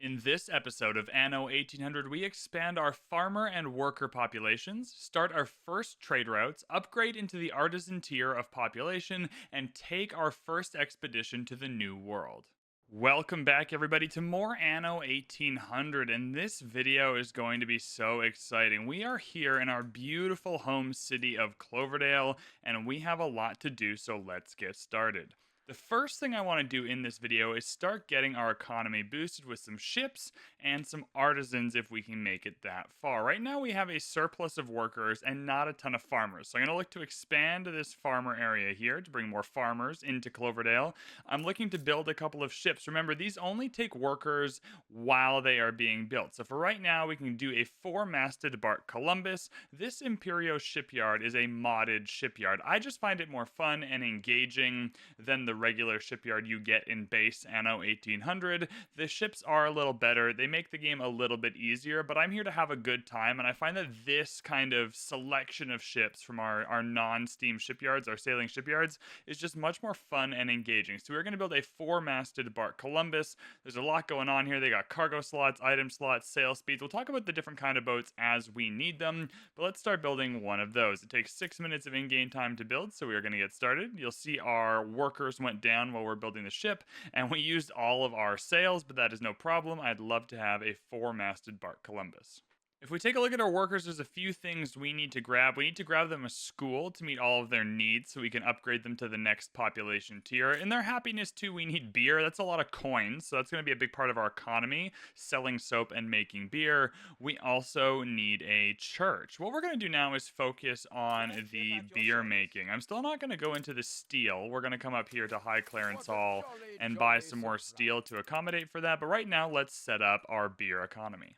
In this episode of Anno 1800, we expand our farmer and worker populations, start our first trade routes, upgrade into the artisan tier of population, and take our first expedition to the New World. Welcome back, everybody, to more Anno 1800, and this video is going to be so exciting. We are here in our beautiful home city of Cloverdale, and we have a lot to do, so let's get started. The first thing I want to do in this video is start getting our economy boosted with some ships and some artisans if we can make it that far. Right now we have a surplus of workers and not a ton of farmers. So I'm going to look to expand this farmer area here to bring more farmers into Cloverdale. I'm looking to build a couple of ships. Remember, these only take workers while they are being built. So for right now, we can do a 4-masted bark Columbus. This Imperio shipyard is a modded shipyard. I just find it more fun and engaging than the regular shipyard you get in base Anno 1800. The ships are a little better. They make the game a little bit easier, but I'm here to have a good time, and I find that this kind of selection of ships from our non-steam shipyards, our sailing shipyards, is just much more fun and engaging. So we're going to build a 4-masted bark Columbus. There's a lot going on here. They got cargo slots, item slots, sail speeds. We'll talk about the different kind of boats as we need them, but let's start building one of those. It takes 6 minutes of in-game time to build, so we are going to get started. You'll see our workers went down while we're building the ship, and we used all of our sails, but that is no problem. I'd love to have a 4-masted bark Columbus. If we take a look at our workers, there's a few things we need to grab. We need to grab them a school to meet all of their needs so we can upgrade them to the next population tier. In their happiness, too, we need beer. That's a lot of coins, so that's going to be a big part of our economy, selling soap and making beer. We also need a church. What we're going to do now is focus on the beer making. I'm still not going to go into the steel. We're going to come up here to High Clarence Hall and buy some more steel to accommodate for that, but right now, let's set up our beer economy.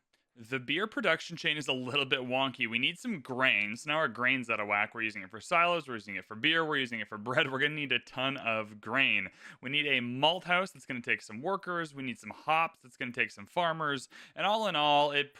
The beer production chain is a little bit wonky. We need some grains. Now our grain's out of whack. We're using it for silos. We're using it for beer. We're using it for bread. We're going to need a ton of grain. We need a malt house that's going to take some workers. We need some hops that's going to take some farmers. And all in all, it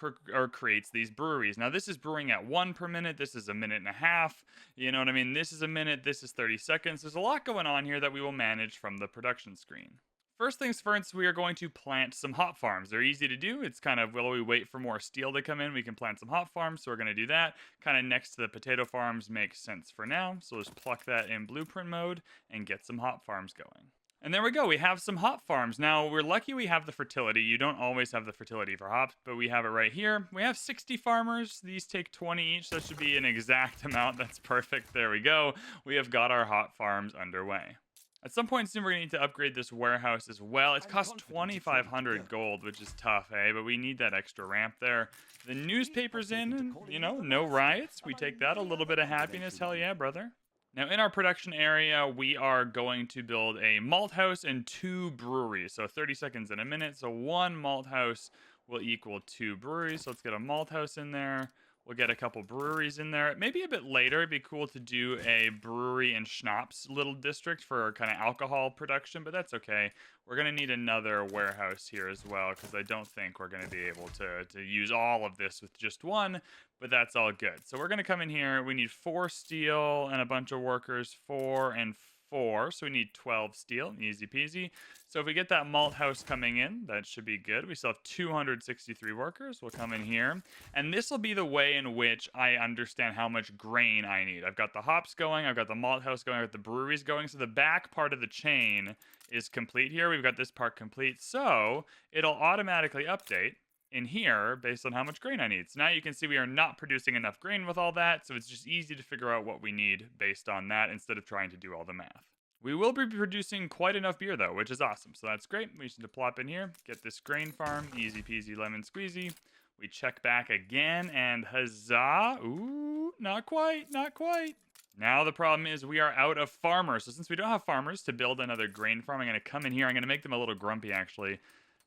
creates these breweries. Now this is brewing at 1 per minute. This is a minute and a half. You know what I mean? This is a minute. This is 30 seconds. There's a lot going on here that we will manage from the production screen. First things first, we are going to plant some hop farms. They're easy to do. It's kind of, while we wait for more steel to come in, we can plant some hop farms. So we're going to do that. Kind of next to the potato farms makes sense for now. So let's pluck that in blueprint mode and get some hop farms going. And there we go. We have some hop farms. Now, we're lucky we have the fertility. You don't always have the fertility for hops, but we have it right here. We have 60 farmers. These take 20 each. So that should be an exact amount. That's perfect. There we go. We have got our hop farms underway. At some point soon, we're going to need to upgrade this warehouse as well. It costs 2,500 gold, which is tough, eh? But we need that extra ramp there. The newspaper's in, and, you know, no riots. We take that. A little bit of happiness. Hell yeah, brother. Now, in our production area, we are going to build a malt house and 2 breweries. So 30 seconds in a minute. So 1 malt house will equal 2 breweries. So let's get a malt house in there. We'll get a couple breweries in there. Maybe a bit later, it'd be cool to do a brewery and schnapps little district for kind of alcohol production, but that's okay. We're going to need another warehouse here as well, because I don't think we're going to be able to use all of this with just one, but that's all good. So we're going to come in here. We need 4 steel and a bunch of workers, 4 and 4, so we need 12 steel, easy peasy. So if we get that malt house coming in, that should be good. We still have 263 workers. We'll come in here, and this will be the way in which I understand how much grain I need. I've got the hops going, I've got the malt house going, I've got the breweries going, so the back part of the chain is complete here. We've got this part complete, so it'll automatically update in here based on how much grain I need. So now you can see we are not producing enough grain with all that, so it's just easy to figure out what we need based on that instead of trying to do all the math. We will be producing quite enough beer though, which is awesome, so that's great. We just need to plop in here, get this grain farm, easy peasy lemon squeezy. We check back again, and huzzah! Ooh, not quite, not quite. Now the problem is we are out of farmers, so since we don't have farmers to build another grain farm, I'm going to come in here. I'm going to make them a little grumpy actually.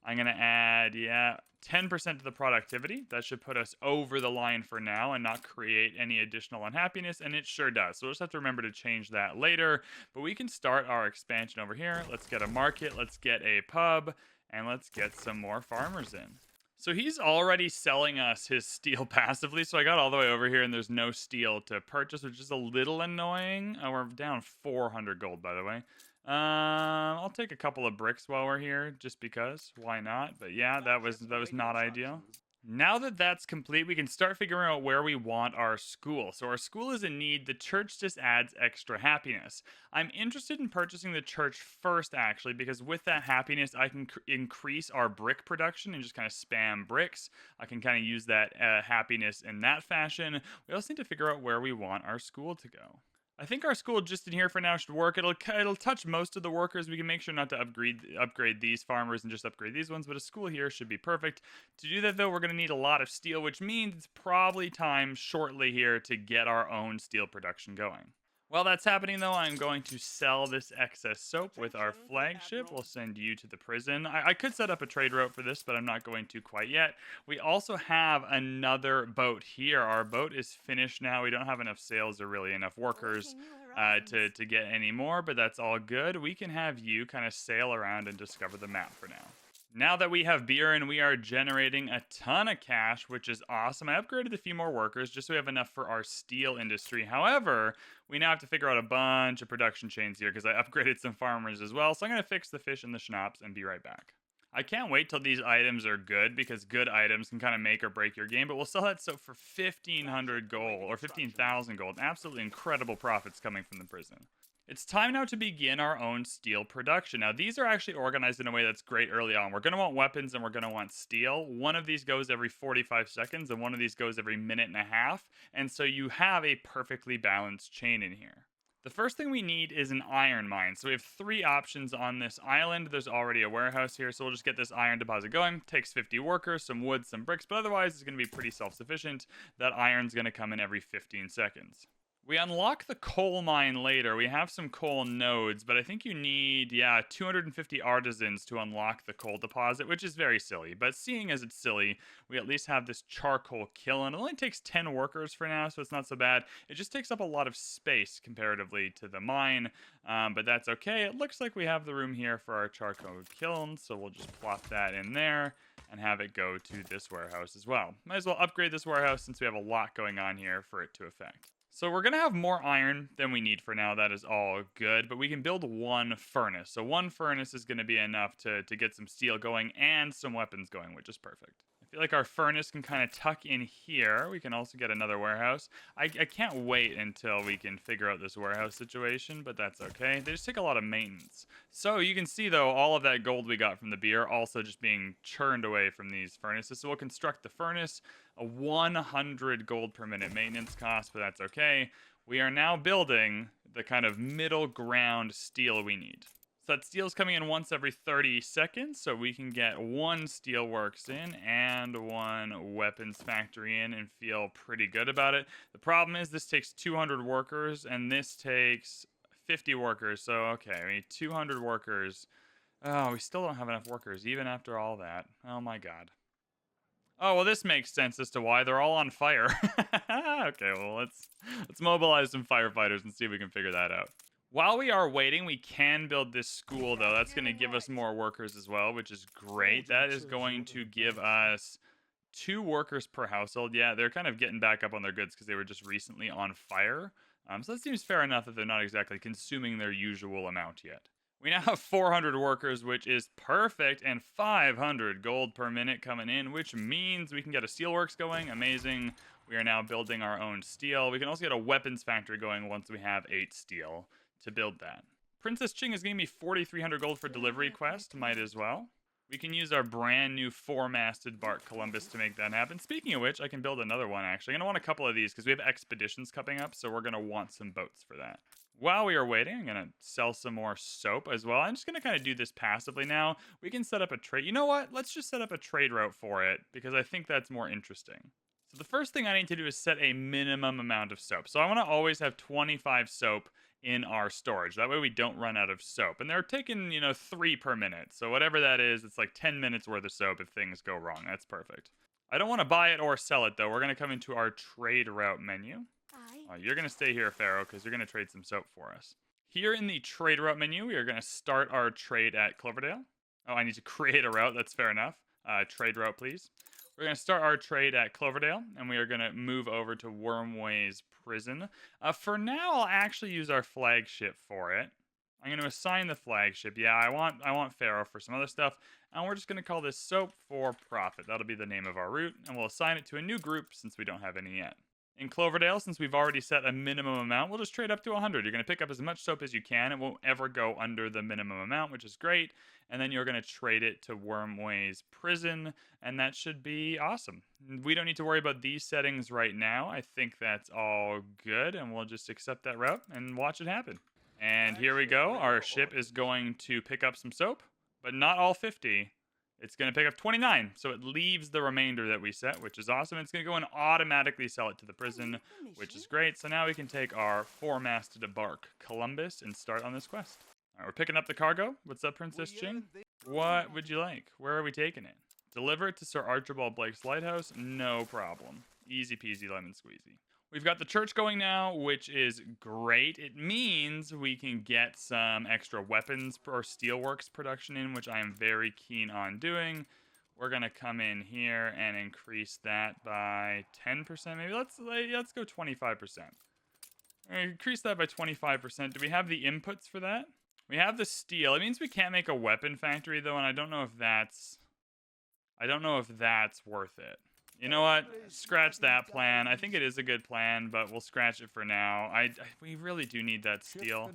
I'm going to add, 10% to the productivity. That should put us over the line for now and not create any additional unhappiness, and it sure does. So we'll just have to remember to change that later, but we can start our expansion over here. Let's get a market, let's get a pub, and let's get some more farmers in. So he's already selling us his steel passively, so I got all the way over here and there's no steel to purchase, which is a little annoying. Oh, we're down 400 gold, by the way. I'll take a couple of bricks while we're here, just because. Why not? But yeah, that was not ideal. Now that that's complete, we can start figuring out where we want our school. So our school is in need. The church just adds extra happiness. I'm interested in purchasing the church first, actually, because with that happiness, I can increase our brick production and just kind of spam bricks. I can kind of use that happiness in that fashion. We also need to figure out where we want our school to go. I think our school just in here for now should work. It'll touch most of the workers. We can make sure not to upgrade these farmers and just upgrade these ones, but a school here should be perfect. To do that though, we're going to need a lot of steel, which means it's probably time shortly here to get our own steel production going. While that's happening though, I'm going to sell this excess soap with our flagship. We'll send you to the prison. I could set up a trade route for this, but I'm not going to quite yet. We also have another boat here. Our boat is finished now. We don't have enough sails or really enough workers to get any more, but that's all good. We can have you kind of sail around and discover the map for now. Now that we have beer and we are generating a ton of cash, which is awesome. I upgraded a few more workers just so we have enough for our steel industry. However, we now have to figure out a bunch of production chains here because I upgraded some farmers as well. So I'm going to fix the fish and the schnapps and be right back. I can't wait till these items are good because good items can kind of make or break your game, but we'll sell that soap for 1,500 gold or 15,000 gold. Absolutely incredible profits coming from the prison. It's time now to begin our own steel production. Now, these are actually organized in a way that's great early on. We're going to want weapons and we're going to want steel. One of these goes every 45 seconds and one of these goes every minute and a half. And so you have a perfectly balanced chain in here. The first thing we need is an iron mine. So we have 3 options on this island. There's already a warehouse here, so we'll just get this iron deposit going. Takes 50 workers, some wood, some bricks, but otherwise it's going to be pretty self-sufficient. That iron's going to come in every 15 seconds. We unlock the coal mine later. We have some coal nodes, but I think you need, 250 artisans to unlock the coal deposit, which is very silly. But seeing as it's silly, we at least have this charcoal kiln. It only takes 10 workers for now, so it's not so bad. It just takes up a lot of space comparatively to the mine, but that's okay. It looks like we have the room here for our charcoal kiln, so we'll just plop that in there and have it go to this warehouse as well. Might as well upgrade this warehouse since we have a lot going on here for it to affect. So we're going to have more iron than we need for now. That is all good. But we can build 1 furnace. So 1 furnace is going to be enough to get some steel going and some weapons going, which is perfect. I feel like our furnace can kind of tuck in here. We can also get another warehouse. I can't wait until we can figure out this warehouse situation, but that's okay. They just take a lot of maintenance. So you can see, though, all of that gold we got from the beer also just being churned away from these furnaces. So we'll construct the furnace. A 100 gold per minute maintenance cost, but that's okay. We are now building the kind of middle ground steel we need. So that steel's coming in once every 30 seconds, so we can get 1 steelworks in and 1 weapons factory in and feel pretty good about it. The problem is this takes 200 workers and this takes 50 workers. So, okay, we need 200 workers. Oh, we still don't have enough workers, even after all that. Oh my god. Oh, well, this makes sense as to why they're all on fire. Okay, well, let's mobilize some firefighters and see if we can figure that out. While we are waiting, we can build this school, though. That's going to give us more workers as well, which is great. That is going to give us 2 workers per household. Yeah, they're kind of getting back up on their goods because they were just recently on fire. So that seems fair enough that they're not exactly consuming their usual amount yet. We now have 400 workers, which is perfect, and 500 gold per minute coming in, which means we can get a steelworks going. Amazing. We are now building our own steel. We can also get a weapons factory going once we have 8 steel to build that. Princess Ching is giving me 4,300 gold for delivery quest. Might as well. We can use our brand new 4-masted bark Columbus to make that happen. Speaking of which, I can build another one, actually. I'm going to want a couple of these because we have expeditions coming up, so we're going to want some boats for that. While we are waiting, I'm going to sell some more soap as well. I'm just going to kind of do this passively now. We can set up a trade. You know what? Let's just set up a trade route for it because I think that's more interesting. So the first thing I need to do is set a minimum amount of soap. So I want to always have 25 soap in our storage. That way we don't run out of soap. And they're taking, 3 per minute. So whatever that is, it's like 10 minutes worth of soap if things go wrong. That's perfect. I don't want to buy it or sell it, though. We're going to come into our trade route menu. You're going to stay here, Pharaoh, because you're going to trade some soap for us. Here in the trade route menu, we are going to start our trade at Cloverdale. Oh, I need to create a route. That's fair enough. Trade route, please. We're going to start our trade at Cloverdale, and we are going to move over to Wormway's prison. For now, I'll actually use our flagship for it. I'm going to assign the flagship. Yeah, I want Pharaoh for some other stuff. And we're just going to call this Soap for Profit. That'll be the name of our route. And we'll assign it to a new group since we don't have any yet. In Cloverdale, since we've already set a minimum amount, we'll just trade up to 100. You're going to pick up as much soap as you can. It won't ever go under the minimum amount, which is great. And then you're going to trade it to Wormway's Prison, and that should be awesome. We don't need to worry about these settings right now. I think that's all good, and we'll just accept that route and watch it happen. And here we go. Our ship is going to pick up some soap, but not all 50. It's going to pick up 29, so it leaves the remainder that we set, which is awesome. It's going to go and automatically sell it to the prison, which is great. So now we can take our 4-masted bark, Columbus, and start on this quest. All right, we're picking up the cargo. What's up, Princess Ching? What would you like? Where are we taking it? Deliver it to Sir Archibald Blake's lighthouse? No problem. Easy peasy lemon squeezy. We've got the church going now, which is great. It means we can get some extra weapons or steelworks production in, which I am very keen on doing. We're going to come in here and increase that by 10%. Maybe let's go 25%. Increase that by 25%. Do we have the inputs for that? We have the steel. It means we can't make a weapon factory, though, and I don't know if that's worth it. You know what? Scratch that plan. I think it is a good plan, but we'll scratch it for now. We really do need that steel.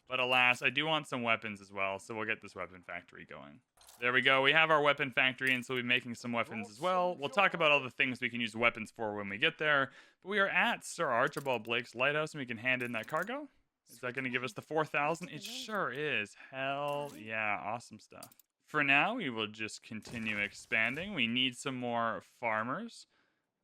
But alas, I do want some weapons as well, so we'll get this weapon factory going. There we go. We have our weapon factory, and so we'll be making some weapons as well. We'll talk about all the things we can use weapons for when we get there. But we are at Sir Archibald Blake's lighthouse, and we can hand in that cargo. Is that going to give us the 4,000? It sure is. Hell yeah. Awesome stuff. For now, we will just continue expanding. We need some more farmers.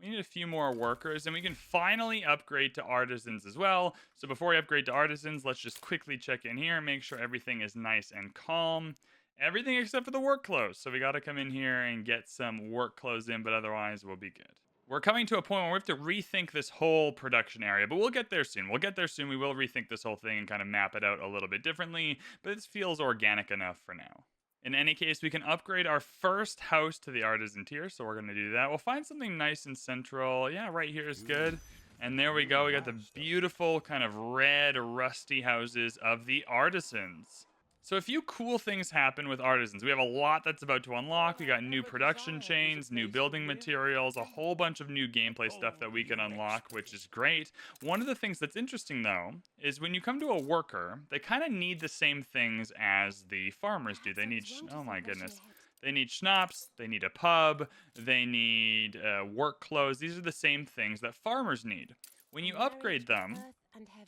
We need a few more workers, and we can finally upgrade to artisans as well. So before we upgrade to artisans, let's just quickly check in here and make sure everything is nice and calm. Everything except for the work clothes. So we got to come in here and get some work clothes in, but otherwise we'll be good. We're coming to a point where we have to rethink this whole production area, but we'll get there soon. We will rethink this whole thing and kind of map it out a little bit differently, but this feels organic enough for now. In any case, we can upgrade our first house to the artisan tier, so we're going to do that. We'll find something nice and central. Yeah, right here is good. And there we go. We got the beautiful kind of red, rusty houses of the artisans. So a few cool things happen with artisans. We have a lot that's about to unlock. We got new production chains, new building materials, a whole bunch of new gameplay stuff that we can unlock, which is great. One of the things that's interesting, though, is when you come to a worker, they kind of need the same things as the farmers do. They need, oh my goodness. They need schnapps, they need a pub, they need work clothes. These are the same things that farmers need. When you upgrade them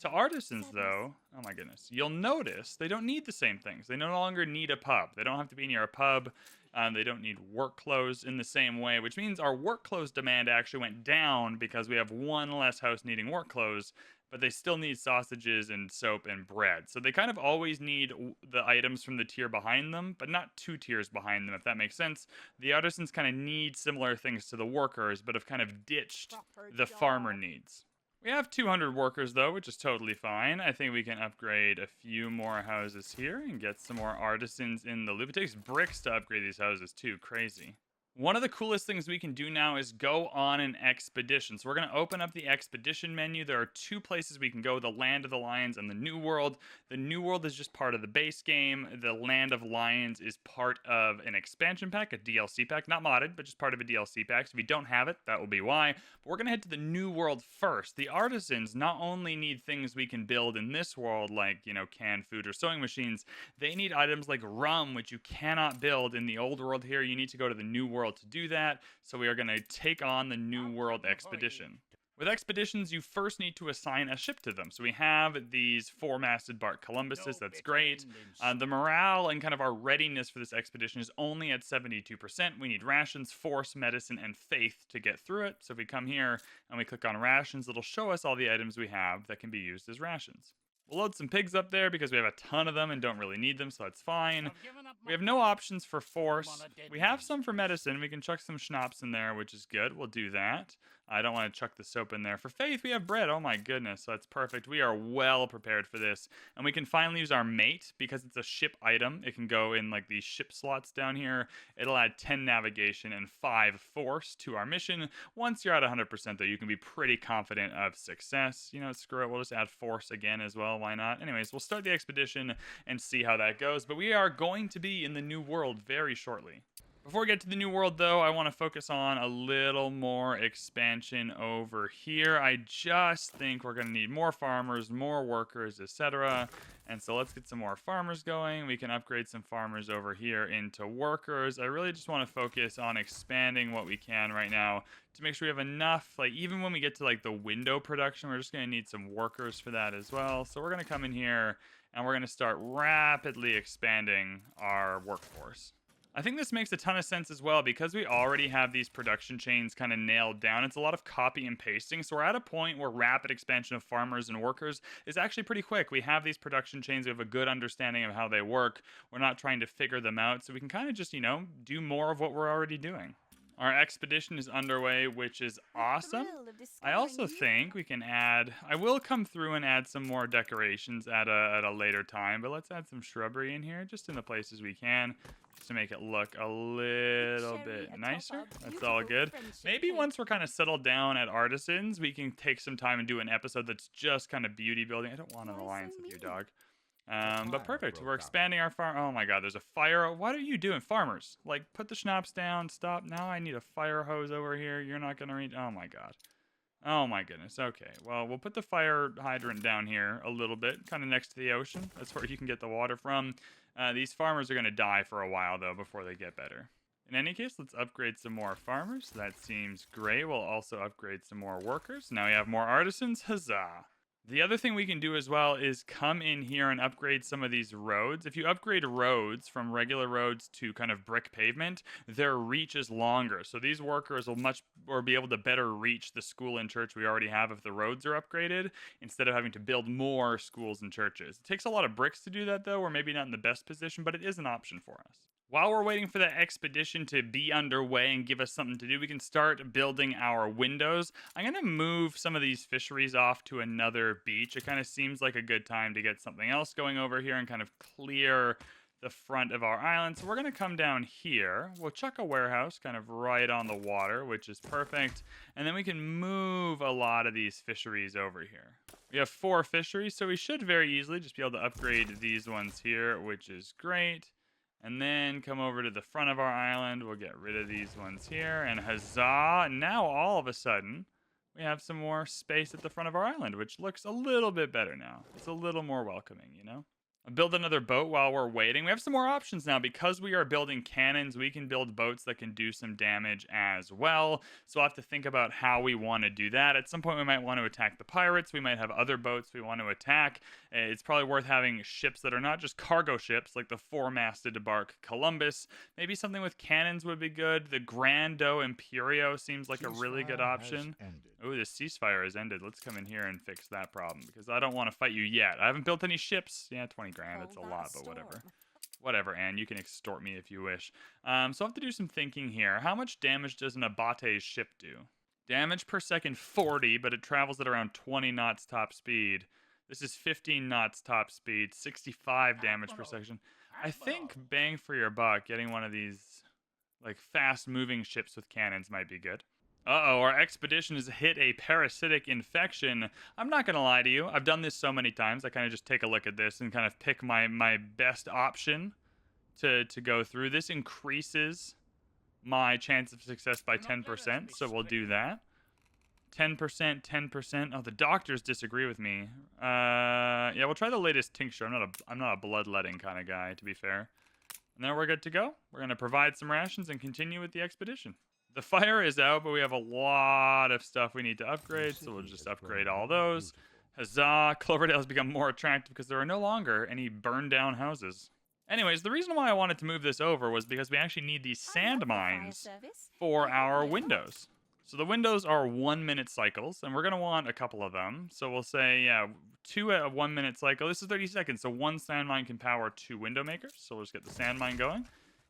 to artisans, though, oh my goodness, you'll notice they don't need the same things. They no longer need a pub. They don't have to be near a pub. They don't need work clothes in the same way, which means our work clothes demand actually went down because we have one less house needing work clothes, but they still need sausages and soap and bread. So they kind of always need the items from the tier behind them, but not 2 tiers behind them, if that makes sense. The artisans kind of need similar things to the workers, but have kind of ditched the farmer needs. We have 200 workers, though, which is totally fine. I think we can upgrade a few more houses here and get some more artisans in the loop. It takes bricks to upgrade these houses, too. Crazy. One of the coolest things we can do now is go on an expedition. So we're going to open up the expedition menu. There are 2 places we can go, the Land of the Lions and the New World. The New World is just part of the base game. The Land of Lions is part of an expansion pack, a DLC pack. Not modded, but just part of a DLC pack. So if you don't have it, that will be why. But we're going to head to the New World first. The artisans not only need things we can build in this world, like, you know, canned food or sewing machines, they need items like rum, which you cannot build in the old world here. You need to go to the New World to do that, so we are going to take on the New World expedition. With expeditions, you first need to assign a ship to them. So we have these 4-masted bark Columbuses, that's great. The morale and kind of our readiness for this expedition is only at 72%. We need rations, force, medicine, and faith to get through it. So if we come here and we click on rations, it'll show us all the items we have that can be used as rations. We'll load some pigs up there because we have a ton of them and don't really need them, so that's fine. We have no options for force. We have some for medicine. We can chuck some schnapps in there, which is good. We'll do that. I don't want to chuck the soap in there. For faith, we have bread. Oh my goodness, that's perfect. We are well prepared for this. And we can finally use our mate because it's a ship item. It can go in like these ship slots down here. It'll add 10 navigation and 5 force to our mission. Once you're at 100% though, you can be pretty confident of success. You know, screw it, we'll just add force again as well. Why not? Anyways, we'll start the expedition and see how that goes. But we are going to be in the new world very shortly. Before we get to the new world, though, I want to focus on a little more expansion over here. I just think we're going to need more farmers, more workers, etc. And so let's get some more farmers going. We can upgrade some farmers over here into workers. I really just want to focus on expanding what we can right now to make sure we have enough. Like, even when we get to, like, the window production, we're just going to need some workers for that as well. So we're going to come in here, and we're going to start rapidly expanding our workforce. I think this makes a ton of sense as well because we already have these production chains kind of nailed down. It's a lot of copy and pasting. So we're at a point where rapid expansion of farmers and workers is actually pretty quick. We have these production chains. We have a good understanding of how they work. We're not trying to figure them out. So we can kind of just, you know, do more of what we're already doing. Our expedition is underway, which is awesome. I also think we can add... I will come through and add some more decorations at a later time, but let's add some shrubbery in here, just in the places we can, just to make it look a little bit nicer. That's all good. Maybe once we're kind of settled down at Artisans, we can take some time and do an episode that's just kind of beauty building. I don't want an alliance with you, dog. But perfect. We're expanding our farm. Oh my god, there's a fire. What are you doing, farmers? Like, put the schnapps down. Stop. Now I need a fire hose over here. You're not gonna reach. Oh my god. Oh my goodness. Okay. Well, we'll put the fire hydrant down here a little bit, kind of next to the ocean. That's where you can get the water from. These farmers are gonna die for a while though before they get better. In any case, let's upgrade some more farmers. That seems great. We'll also upgrade some more workers. Now we have more artisans. Huzzah. The other thing we can do as well is come in here and upgrade some of these roads. If you upgrade roads from regular roads to kind of brick pavement, their reach is longer. So these workers will be able to better reach the school and church we already have if the roads are upgraded, instead of having to build more schools and churches. It takes a lot of bricks to do that though. We're maybe not in the best position, but it is an option for us. While we're waiting for that expedition to be underway and give us something to do, we can start building our windows. I'm going to move some of these fisheries off to another beach. It kind of seems like a good time to get something else going over here and kind of clear the front of our island. So we're going to come down here. We'll chuck a warehouse kind of right on the water, which is perfect. And then we can move a lot of these fisheries over here. We have 4 fisheries, so we should very easily just be able to upgrade these ones here, which is great. And then come over to the front of our island. We'll get rid of these ones here. And huzzah! Now all of a sudden, we have some more space at the front of our island, which looks a little bit better now. It's a little more welcoming, you know? Build another boat while we're waiting. We have some more options now. Because we are building cannons, we can build boats that can do some damage as well. So we'll have to think about how we want to do that. At some point, we might want to attack the pirates. We might have other boats we want to attack. It's probably worth having ships that are not just cargo ships, like the 4-masted bark Columbus. Maybe something with cannons would be good. The Grando Imperio seems like a really good option. Oh, the ceasefire has ended. Let's come in here and fix that problem, because I don't want to fight you yet. I haven't built any ships. Yeah, 20 grand. That's a lot, but whatever. Whatever, Anne. You can extort me if you wish. So I have to do some thinking here. How much damage does an Abate's ship do? Damage per second, 40, but it travels at around 20 knots top speed. This is 15 knots top speed, 65 damage per second. I think bang for your buck, getting one of these like fast-moving ships with cannons might be good. Uh-oh, our expedition has hit a parasitic infection. I'm not going to lie to you. I've done this so many times. I kind of just take a look at this and kind of pick my best option to go through. This increases my chance of success by 10%, so we'll do that. 10%, 10%. Oh, the doctors disagree with me. Yeah, we'll try the latest tincture. I'm not a bloodletting kind of guy, to be fair. And then we're good to go. We're going to provide some rations and continue with the expedition. The fire is out, but we have a lot of stuff we need to upgrade, so we'll just upgrade all those. Huzzah! Cloverdale has become more attractive because there are no longer any burned down houses. Anyways, the reason why I wanted to move this over was because we actually need these sand mines for our windows. So the windows are 1-minute cycles, and we're going to want a couple of them. So we'll say, yeah, 2 at a 1-minute cycle. This is 30 seconds, so 1 sand mine can power 2 window makers. So we'll just get the sand mine going.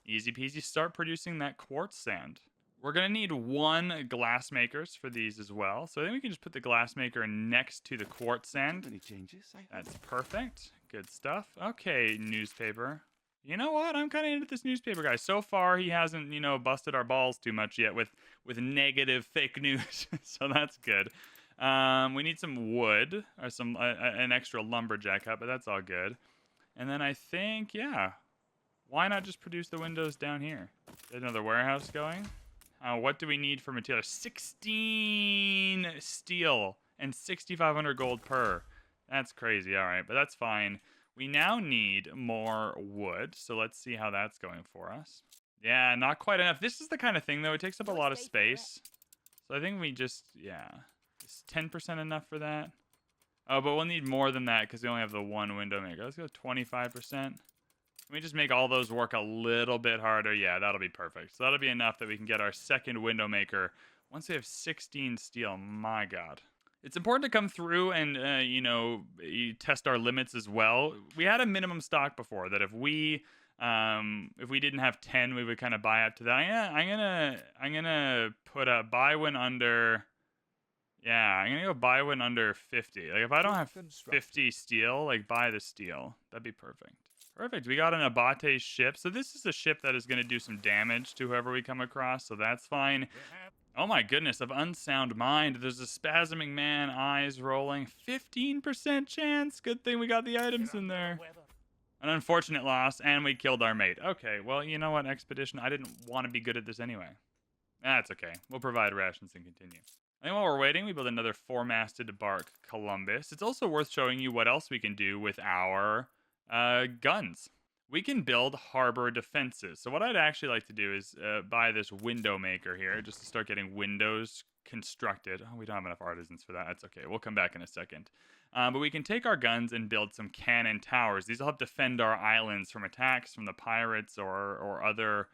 Easy peasy. Start producing that quartz sand. We're going to need 1 glass makers for these as well. So I think we can just put the glass maker next to the quartz sand. Any changes? That's perfect. Good stuff. Okay, newspaper. You know what? I'm kind of into this newspaper guy. So far, he hasn't, busted our balls too much yet with negative fake news. So that's good. We need some wood or some an extra lumberjack hut, but that's all good. And then I think, yeah, why not just produce the windows down here? Get another warehouse going. What do we need for materials? 16 steel and 6,500 gold per. That's crazy. All right, but that's fine. We now need more wood, so let's see how that's going for us. Yeah, not quite enough. This is the kind of thing, though. It takes up a lot of space. So I think we just, yeah. Is 10% enough for that? Oh, but we'll need more than that because we only have the 1 window maker. Let's go 25%. Can we just make all those work a little bit harder? Yeah, that'll be perfect. So that'll be enough that we can get our 2nd window maker once we have 16 steel. My God. It's important to come through and, test our limits as well. We had a minimum stock before that if we didn't have 10, we would kind of buy up to that. I'm gonna put a buy when under. Yeah, I'm gonna go buy when under 50. Like if I don't have 50 steel, like buy the steel. That'd be perfect. Perfect. We got an Abate ship. So this is a ship that is going to do some damage to whoever we come across. So that's fine. Oh my goodness, of unsound mind. There's a spasming man, eyes rolling. 15% chance. Good thing we got the items in there. An unfortunate loss, and we killed our mate. Okay, well, you know what, Expedition? I didn't want to be good at this anyway. That's okay. We'll provide rations and continue. I think while we're waiting, we build another 4-masted bark Columbus. It's also worth showing you what else we can do with our guns. We can build harbor defenses. So what I'd actually like to do is buy this window maker here just to start getting windows constructed. Oh, we don't have enough artisans for that. That's okay. We'll come back in a second. But we can take our guns and build some cannon towers. These will help defend our islands from attacks from the pirates or other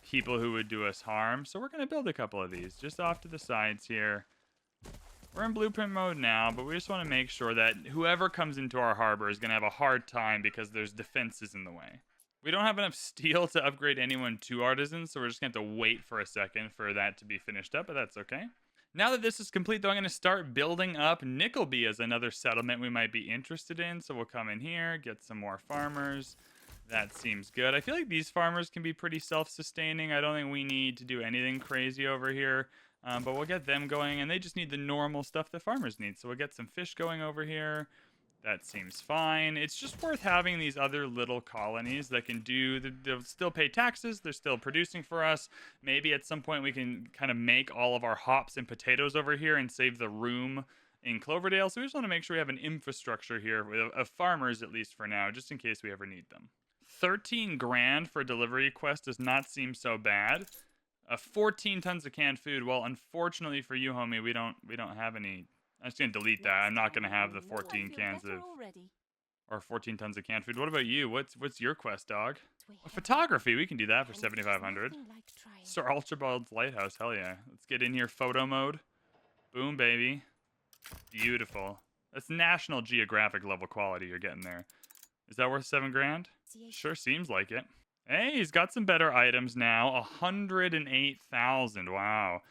people who would do us harm. So we're going to build a couple of these just off to the sides here. We're in blueprint mode now, but we just want to make sure that whoever comes into our harbor is going to have a hard time because there's defenses in the way. We don't have enough steel to upgrade anyone to artisans, so we're just going to have to wait for a second for that to be finished up, but that's okay. Now that this is complete, though, I'm going to start building up Nickleby as another settlement we might be interested in. So we'll come in here, get some more farmers. That seems good. I feel like these farmers can be pretty self-sustaining. I don't think we need to do anything crazy over here. But we'll get them going, and they just need the normal stuff that farmers need. So we'll get some fish going over here. That seems fine. It's just worth having these other little colonies that can do, they'll still pay taxes, they're still producing for us. Maybe at some point we can kind of make all of our hops and potatoes over here and save the room in Cloverdale. So we just want to make sure we have an infrastructure here of farmers, at least for now, just in case we ever need them. 13 grand for a delivery quest does not seem so bad. 14 tons of canned food. Well, unfortunately for you, homie, we don't have any. I'm just gonna delete that. I'm not gonna have the 14 cans of or 14 tons of canned food. What about you? What's your quest, dog? Photography. We can do that for 7,500. Sir Ultrabald's Lighthouse. Hell yeah. Let's get in here. Photo mode. Boom, baby. Beautiful. That's National Geographic level quality you're getting there. Is that worth 7 grand? Sure seems like it. Hey, he's got some better items now. 108,000. Wow.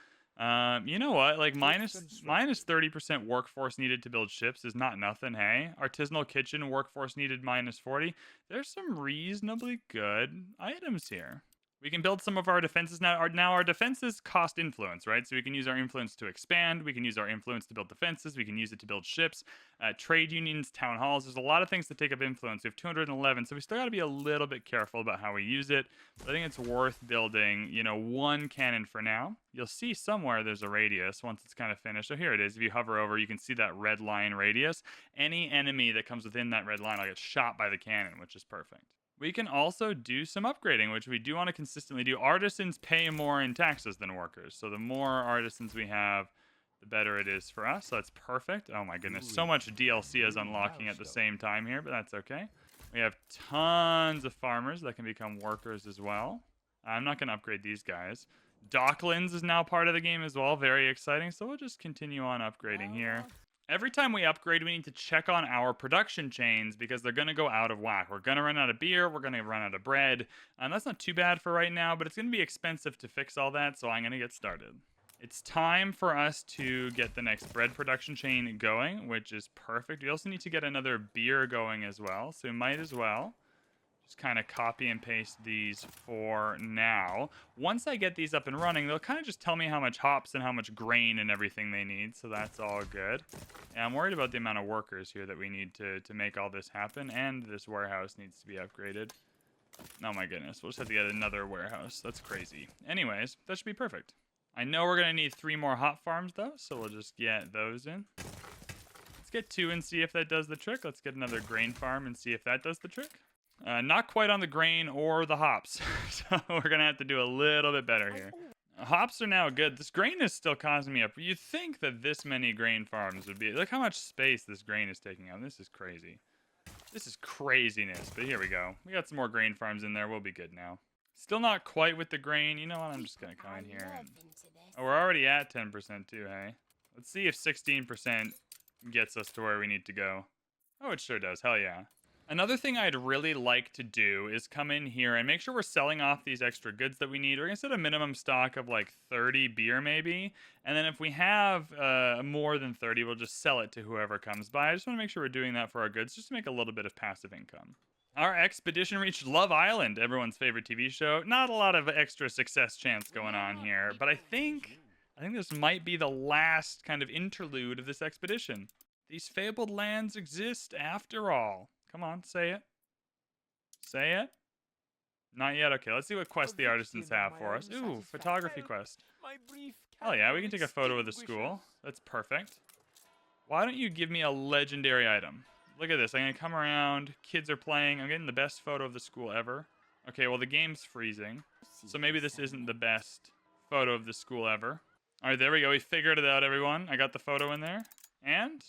You know what? Like minus 30% workforce needed to build ships is not nothing, hey? Artisanal kitchen workforce needed minus 40. There's some reasonably good items here. We can build some of our defenses now. Our defenses cost influence, right? So we can use our influence to expand. We can use our influence to build defenses. We can use it to build ships, trade unions, town halls. There's a lot of things that take up influence. We have 211, so we still got to be a little bit careful about how we use it. But I think it's worth building, 1 cannon for now. You'll see somewhere there's a radius once it's kind of finished. So here it is. If you hover over, you can see that red line radius. Any enemy that comes within that red line will get shot by the cannon, which is perfect. We can also do some upgrading, which we do want to consistently do. Artisans pay more in taxes than workers. So the more artisans we have, the better it is for us. So that's perfect. Oh my goodness. So much DLC is unlocking at the same time here, but that's okay. We have tons of farmers that can become workers as well. I'm not going to upgrade these guys. Docklands is now part of the game as well. Very exciting. So we'll just continue on upgrading here. Every time we upgrade, we need to check on our production chains because they're going to go out of whack. We're going to run out of beer. We're going to run out of bread. And that's not too bad for right now, but it's going to be expensive to fix all that, so I'm going to get started. It's time for us to get the next bread production chain going, which is perfect. We also need to get another beer going as well, so we might as well just kind of copy and paste these for now. Once I get these up and running, they'll kind of just tell me how much hops and how much grain and everything they need, so that's all good. And I'm worried about the amount of workers here that we need to make all this happen, and this warehouse needs to be upgraded. Oh my goodness, we'll just have to get another warehouse. That's crazy. Anyways, that should be perfect. I know we're going to need 3 more hop farms, though, so we'll just get those in. Let's get 2 and see if that does the trick. Let's get another grain farm and see if that does the trick. Not quite on the grain or the hops, so we're going to have to do a little bit better here. Hops are now good. This grain is still causing me up. You'd think that this many grain farms would be... Look how much space this grain is taking up. This is crazy. This is craziness, but here we go. We got some more grain farms in there. We'll be good now. Still not quite with the grain. You know what? I'm just going to come in here. And... Oh, we're already at 10% too, hey? Let's see if 16% gets us to where we need to go. Oh, it sure does. Hell yeah. Another thing I'd really like to do is come in here and make sure we're selling off these extra goods that we need. We're going to set a minimum stock of like 30 beer maybe. And then if we have more than 30, we'll just sell it to whoever comes by. I just want to make sure we're doing that for our goods just to make a little bit of passive income. Our expedition reached Love Island, everyone's favorite TV show. Not a lot of extra success chance going on here, but I think this might be the last kind of interlude of this expedition. These fabled lands exist after all. Come on, say it. Say it. Not yet. Okay, let's see what quest the artisans have for us. Ooh, photography quest. Oh yeah, we can take a photo of the school. That's perfect. Why don't you give me a legendary item? Look at this. I'm going to come around. Kids are playing. I'm getting the best photo of the school ever. Okay, well, the game's freezing. So maybe this isn't the best photo of the school ever. All right, there we go. We figured it out, everyone. I got the photo in there. And...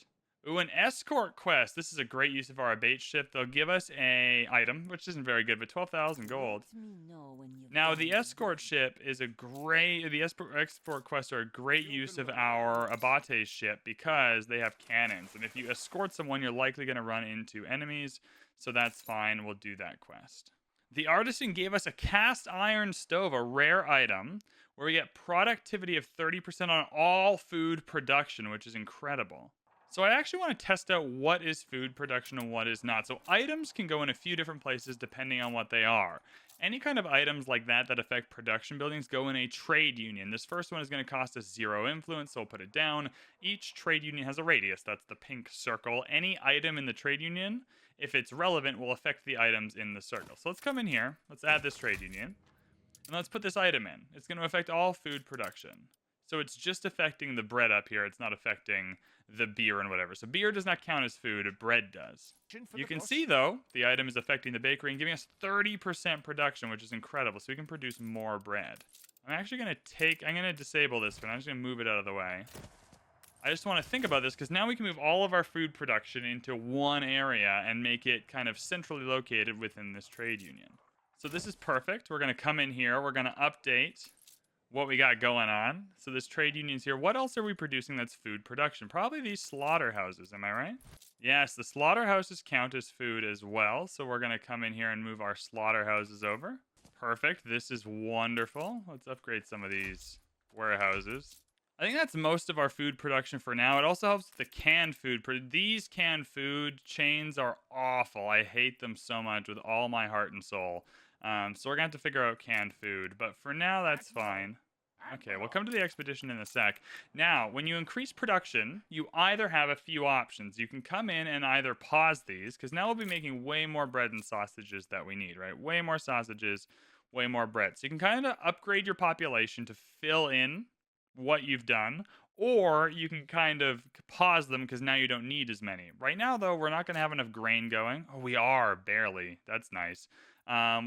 ooh, an escort quest. This is a great use of our abate ship. They'll give us a item, which isn't very good, but 12,000 gold. Now, the escort ship is a great... The escort quests are a great use of our abate ship because they have cannons. And if you escort someone, you're likely going to run into enemies. So that's fine. We'll do that quest. The artisan gave us a cast iron stove, a rare item, where we get productivity of 30% on all food production, which is incredible. So I actually want to test out what is food production and what is not. So items can go in a few different places depending on what they are. Any kind of items like that affect production buildings go in a trade union. This first one is going to cost us 0 influence, so we'll put it down. Each trade union has a radius. That's the pink circle. Any item in the trade union, if it's relevant, will affect the items in the circle. So let's come in here. Let's add this trade union. And let's put this item in. It's going to affect all food production. So it's just affecting the bread up here. It's not affecting the beer and whatever. So beer does not count as food. Bread does. You can see, though, the item is affecting the bakery and giving us 30% production, which is incredible. So we can produce more bread. I'm actually going to disable this one. I'm just going to move it out of the way. I just want to think about this because now we can move all of our food production into one area and make it kind of centrally located within this trade union. So this is perfect. We're going to come in here. We're going to update what we got going on. So this trade union's here. What else are we producing that's food production? Probably these slaughterhouses, am I right? Yes, the slaughterhouses count as food as well. So we're going to come in here and move our slaughterhouses over. Perfect. This is wonderful. Let's upgrade some of these warehouses. I think that's most of our food production for now. It also helps with the canned food. These canned food chains are awful. I hate them so much with all my heart and soul. So we're going to have to figure out canned food. But for now, that's fine. Okay, we'll come to the expedition in a sec. Now, when you increase production, you either have a few options. You can come in and either pause these, because now we'll be making way more bread and sausages that we need, right? Way more sausages, way more bread. So you can kind of upgrade your population to fill in what you've done, or you can kind of pause them because now you don't need as many. Right now, though, we're not going to have enough grain going. Oh, we are, barely. That's nice.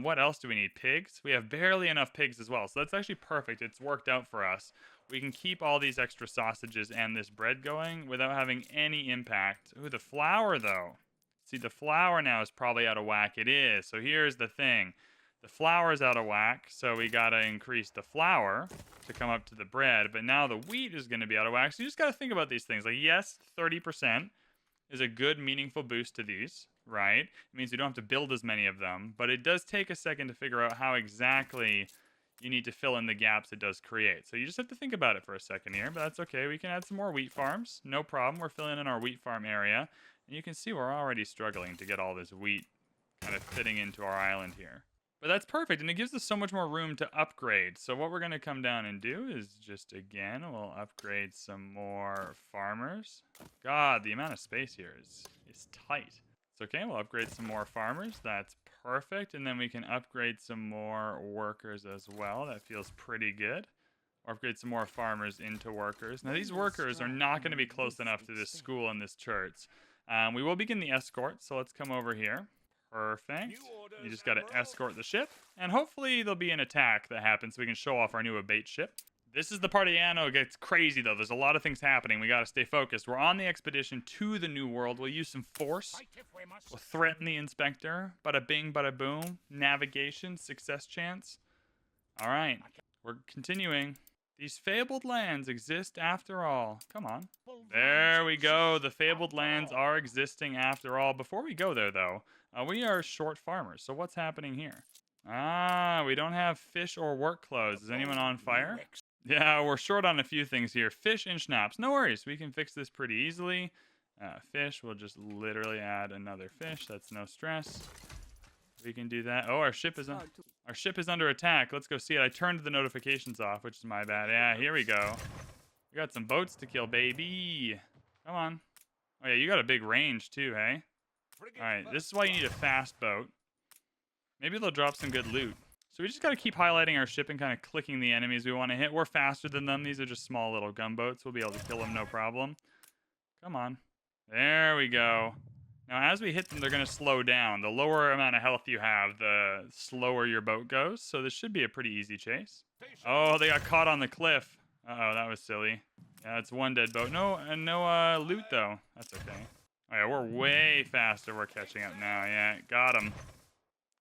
What else do we need? Pigs? We have barely enough pigs as well, so that's actually perfect. It's worked out for us. We can keep all these extra sausages and this bread going without having any impact. Ooh, the flour, though. See, the flour now is probably out of whack. It is. So here's the thing. The flour's out of whack, so we got to increase the flour to come up to the bread. But now the wheat is going to be out of whack. So you just got to think about these things. Like, yes, 30% is a good, meaningful boost to these, right? It means you don't have to build as many of them. But it does take a second to figure out how exactly you need to fill in the gaps it does create. So you just have to think about it for a second here. But that's okay. We can add some more wheat farms. No problem. We're filling in our wheat farm area. And you can see we're already struggling to get all this wheat kind of fitting into our island here. But that's perfect, and it gives us so much more room to upgrade. So what we're going to come down and do is just, again, we'll upgrade some more farmers. God, the amount of space here is tight. It's okay, we'll upgrade some more farmers. That's perfect, and then we can upgrade some more workers as well. That feels pretty good. Or upgrade some more farmers into workers. Now, these workers are not going to be close enough to this school and this church. We will begin the escort, so let's come over here. Perfect. You just got to escort the ship, and hopefully there'll be an attack that happens so we can show off our new abate ship. This is the part of Anno. It gets crazy, though. There's a lot of things happening. We got to stay focused. We're on the expedition to the New World. We'll use some force. We'll threaten the inspector. Bada bing, bada boom. Navigation, success chance. All right. We're continuing. These fabled lands exist after all. Come on. There we go. The fabled lands are existing after all. Before we go there, though, we are short farmers. So what's happening here? We don't have fish or work clothes. Is anyone on fire? Yeah, we're short on a few things here. Fish and schnapps. No worries. We can fix this pretty easily. Fish, we'll just literally add another fish. That's no stress. We can do that. Oh, our ship is under attack. Let's go see it. I turned the notifications off, which is my bad. Yeah, here we go. We got some boats to kill, baby. Come on. Oh, yeah, you got a big range, too, hey? All right, this is why you need a fast boat. Maybe they'll drop some good loot. So we just got to keep highlighting our ship and kind of clicking the enemies we want to hit. We're faster than them. These are just small little gunboats. We'll be able to kill them, no problem. Come on. There we go. Now, as we hit them, they're going to slow down. The lower amount of health you have, the slower your boat goes. So this should be a pretty easy chase. Oh, they got caught on the cliff. Uh-oh, that was silly. Yeah, it's one dead boat. No loot, though. That's okay. Oh, yeah, we're way faster. We're catching up now. Yeah, got him.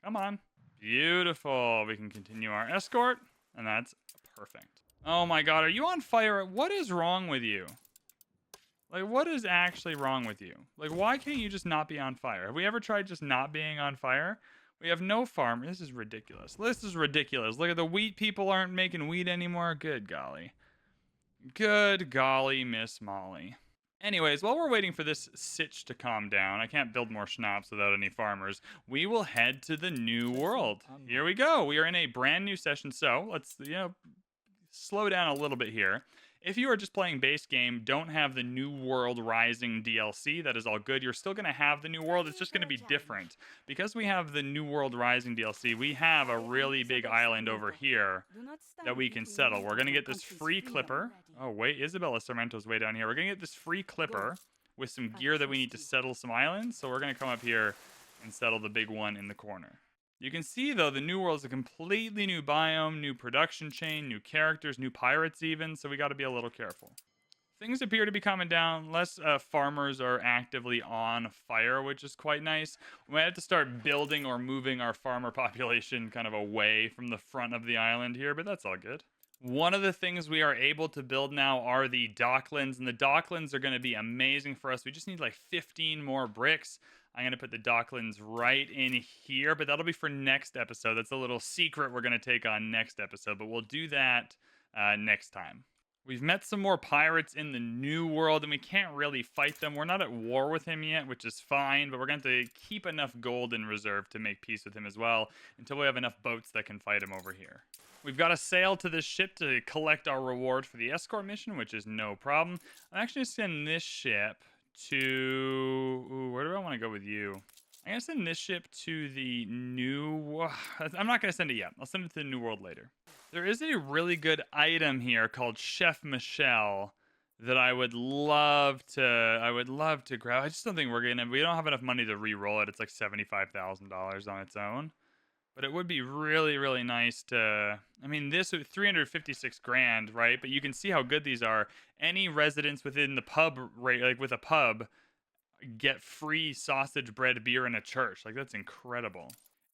Come on. Beautiful. We can continue our escort, and that's perfect. Oh, my God. Are you on fire? What is wrong with you? Like, what is actually wrong with you? Like, why can't you just not be on fire? Have we ever tried just not being on fire? We have no farm. This is ridiculous. This is ridiculous. Look at the wheat people aren't making wheat anymore. Good golly. Good golly, Miss Molly. Anyways, while we're waiting for this sitch to calm down, I can't build more schnapps without any farmers, we will head to the New World. Here we go. We are in a brand new session, so let's, slow down a little bit here. If you are just playing base game, don't have the New World Rising DLC, that is all good. You're still going to have the New World, it's just going to be different. Because we have the New World Rising DLC, we have a really big island over here that we can settle. We're going to get this free clipper. Oh, wait, Isabella Sarmento's way down here. We're going to get this free clipper with some gear that we need to settle some islands. So we're going to come up here and settle the big one in the corner. You can see, though, the New World is a completely new biome, new production chain, new characters, new pirates even, so we got to be a little careful. Things appear to be calming down. Less farmers are actively on fire, which is quite nice. We might have to start building or moving our farmer population kind of away from the front of the island here, but that's all good. One of the things we are able to build now are the docklands, and the docklands are going to be amazing for us. We just need like 15 more bricks. I'm going to put the docklands right in here, but that'll be for next episode. That's a little secret we're going to take on next episode, but we'll do that next time. We've met some more pirates in the New World, and we can't really fight them. We're not at war with him yet, which is fine, but we're going to keep enough gold in reserve to make peace with him as well until we have enough boats that can fight him over here. We've got to sail to this ship to collect our reward for the escort mission, which is no problem. I'm actually going to send this ship to... Ooh, where do I want to go with you? I'm going to send this ship to the New... I'm not going to send it yet. I'll send it to the New World later. There is a really good item here called Chef Michelle that I would love to grab. I just don't think we don't have enough money to re-roll it. It's like $75,000 on its own. But it would be really, really nice to... I mean, this 356 grand, right? But you can see how good these are. Any residents within the pub, like with a pub, get free sausage, bread, beer, and a church. Like, that's incredible.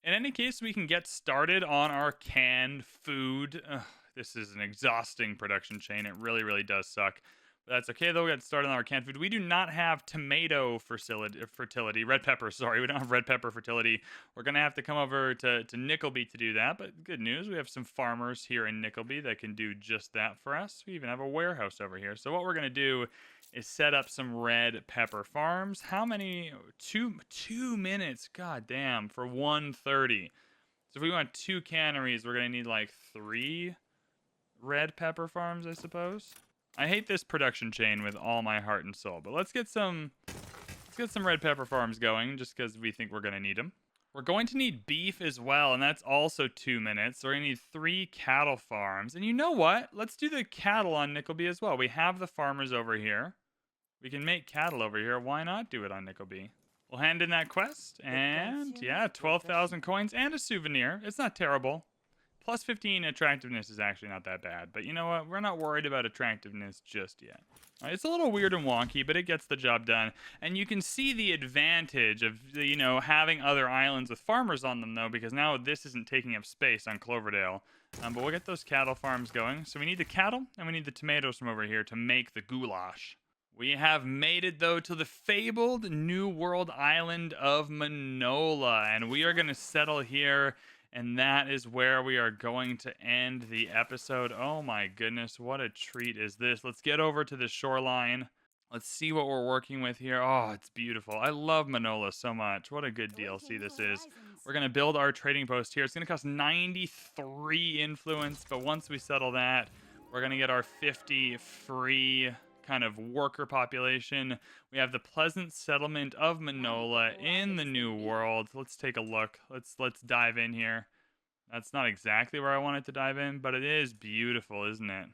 In any case, we can get started on our canned food. Ugh, this is an exhausting production chain. It really, really does suck. But that's okay, though. We'll get started on our canned food. We do not have tomato fertility. Red pepper, sorry. We don't have red pepper fertility. We're going to have to come over to Nickleby to do that. But good news, we have some farmers here in Nickleby that can do just that for us. We even have a warehouse over here. So what we're going to do is set up some red pepper farms. How many? 2 minutes. God damn, for 130. So if we want 2 canneries, we're gonna need like 3 red pepper farms, I suppose. I hate this production chain with all my heart and soul, but let's get some red pepper farms going, just because we think we're gonna need them. We're going to need beef as well, and that's also 2 minutes. So we're going to need 3 cattle farms. And you know what? Let's do the cattle on Nickleby as well. We have the farmers over here. We can make cattle over here. Why not do it on Nickleby? We'll hand in that quest, and yeah, 12,000 coins and a souvenir. It's not terrible. Plus 15 attractiveness is actually not that bad. But you know what? We're not worried about attractiveness just yet. It's a little weird and wonky, but it gets the job done. And you can see the advantage of, having other islands with farmers on them, though, because now this isn't taking up space on Cloverdale. But we'll get those cattle farms going. So we need the cattle, and we need the tomatoes from over here to make the goulash. We have made it, though, to the fabled New World island of Manola, and we are going to settle here, and that is where we are going to end the episode. Oh my goodness, what a treat is this. Let's get over to the shoreline. Let's see what we're working with here. Oh, it's beautiful. I love Manola so much. What a good DLC this is. We're going to build our trading post here. It's going to cost 93 influence, but once we settle that, we're going to get our 50 free kind of worker population. We have the pleasant settlement of Manola in the New World. Let's take a look. Let's dive in here. That's not exactly where I wanted to dive in, but it is beautiful, isn't it?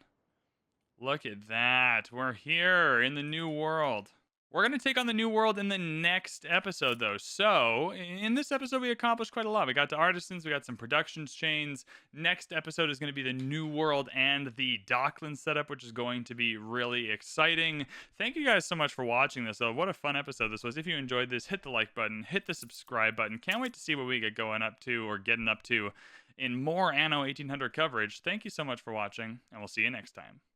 Look at that. We're here in the New World. We're going to take on the New World in the next episode, though. So, in this episode, we accomplished quite a lot. We got to Artisans, we got some production chains. Next episode is going to be the New World and the Dockland setup, which is going to be really exciting. Thank you guys so much for watching this, though. What a fun episode this was. If you enjoyed this, hit the like button, hit the subscribe button. Can't wait to see what we get going up to or getting up to in more Anno 1800 coverage. Thank you so much for watching, and we'll see you next time.